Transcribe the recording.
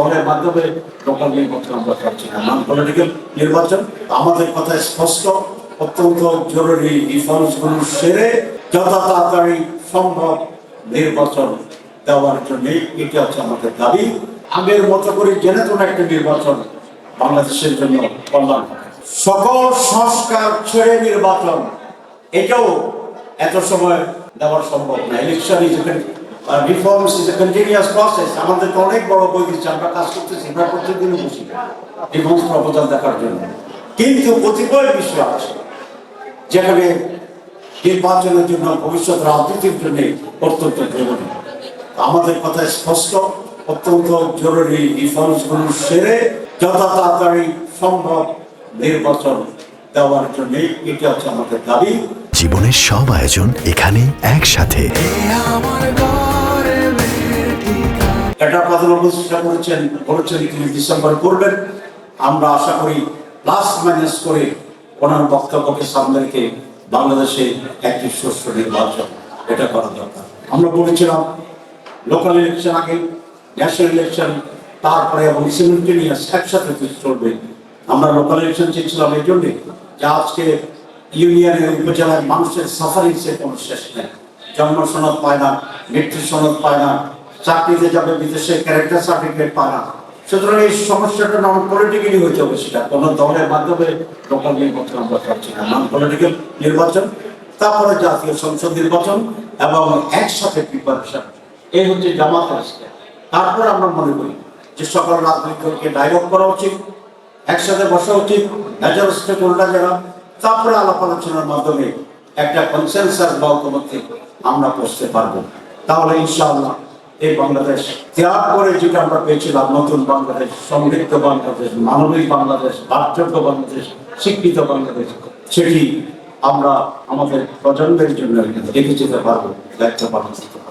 দলের মাধ্যমে লোকাল নির্বাচন আমরা পাচ্ছি না, নন পলিটিক্যাল নির্বাচন। আমাদের কথা স্পষ্ট, অত্যন্ত জরুরি রিফর্মসগুলো সেরে যত তাড়াতাড়ি সম্ভব নির্বাচন দেওয়ার জন্য এটা হচ্ছে আমাদের দাবি। আগের মতো করে জেনে তো একটা নির্বাচন বাংলাদেশের জন্য কল্যাণ। সকল সংস্কার ছেড়ে নির্বাচন, এটাও এত সময় দেওয়া সম্ভব না। Election is reforms is a continuous process. আমাদের তো অনেক বড় বই দিচ্ছে, আমরা কাজ করতেছি, আমরা প্রত্যেকদিনই বসি রিফর্মস প্রপোজাল দেখার জন্য। কিন্তু কতিপয় বিষয় আছে যেখানে নির্বাচনের জন্য, ভবিষ্যৎ রাজনীতির জন্য অত্যন্ত জরুরি। আমাদের কথা স্পষ্ট, অত্যন্ত জরুরি রিফর্মসগুলো সেরে যত তাড়াতাড়ি সম্ভব নির্বাচন দেওয়ার জন্য এটা হচ্ছে আমাদের দাবি। জীবনের সব আয়োজন এখানে একসাথে। এটা প্রধানমন্ত্রী বলেছেন তিনি ডিসেম্বর করবেন। আমরা আশা করি প্লাস মাইনাস করে ওনার বক্তব্যকে সামনে রেখে বাংলাদেশে একটি সুষ্ঠু নির্বাচন এটা করা দরকার। আমরা বলেছিলাম লোকাল ইলেকশন আগে, ন্যাশনাল ইলেকশন তারপরে, এবং সিমিলটেনিয়াস একসাথে চলবে। আমরা লোকাল ইলেকশন চেয়েছিলাম এই জন্যে যে আজকে ইউনিয়নের উপজেলার মানুষের সাফারিংসের কোনো শেষ নেই। জন্ম সনদ পায় না, মৃত্যু সনদ পায় না, চাকরিতে যাবে বিদেশে ক্যারেক্টার সার্টিফিকেট পায় না। সুতরাং এই সমস্যাটা নন পলিটিক্যালি হইতে হবে, সেটা কোনো দলের মাধ্যমে লোকাল নির্বাচন আমরা পাচ্ছি না, নন পলিটিক্যাল নির্বাচন, তারপরে জাতীয় সংসদ নির্বাচন এবং একসাথে প্রিপারেশন। এই হচ্ছে জামাত আসছে। তারপর আমরা মনে করি যে সকল রাজনৈতিক দলকে ডায়লগ করা উচিত, একসাথে বসা উচিত, মেজর স্টেকহোল্ডার যারা, তারপরে আলাপ আলোচনার মাধ্যমে একটা কনসেনসাস বা ঐক্যমত্যে আমরা পৌঁছতে পারবো। তাহলে ইনশাআল্লাহ এই বাংলাদেশ ত্যাগ করে যেটা আমরা পেয়েছিলাম, নতুন বাংলাদেশ, সমৃদ্ধ বাংলাদেশ, মানবিক বাংলাদেশ, বাকযোগ্য বাংলাদেশ, শিক্ষিত বাংলাদেশ, সেটি আমরা আমাদের প্রজন্মের জন্য রেখে যেতে পারবো, দায়িত্ব পালন করতে পারবো।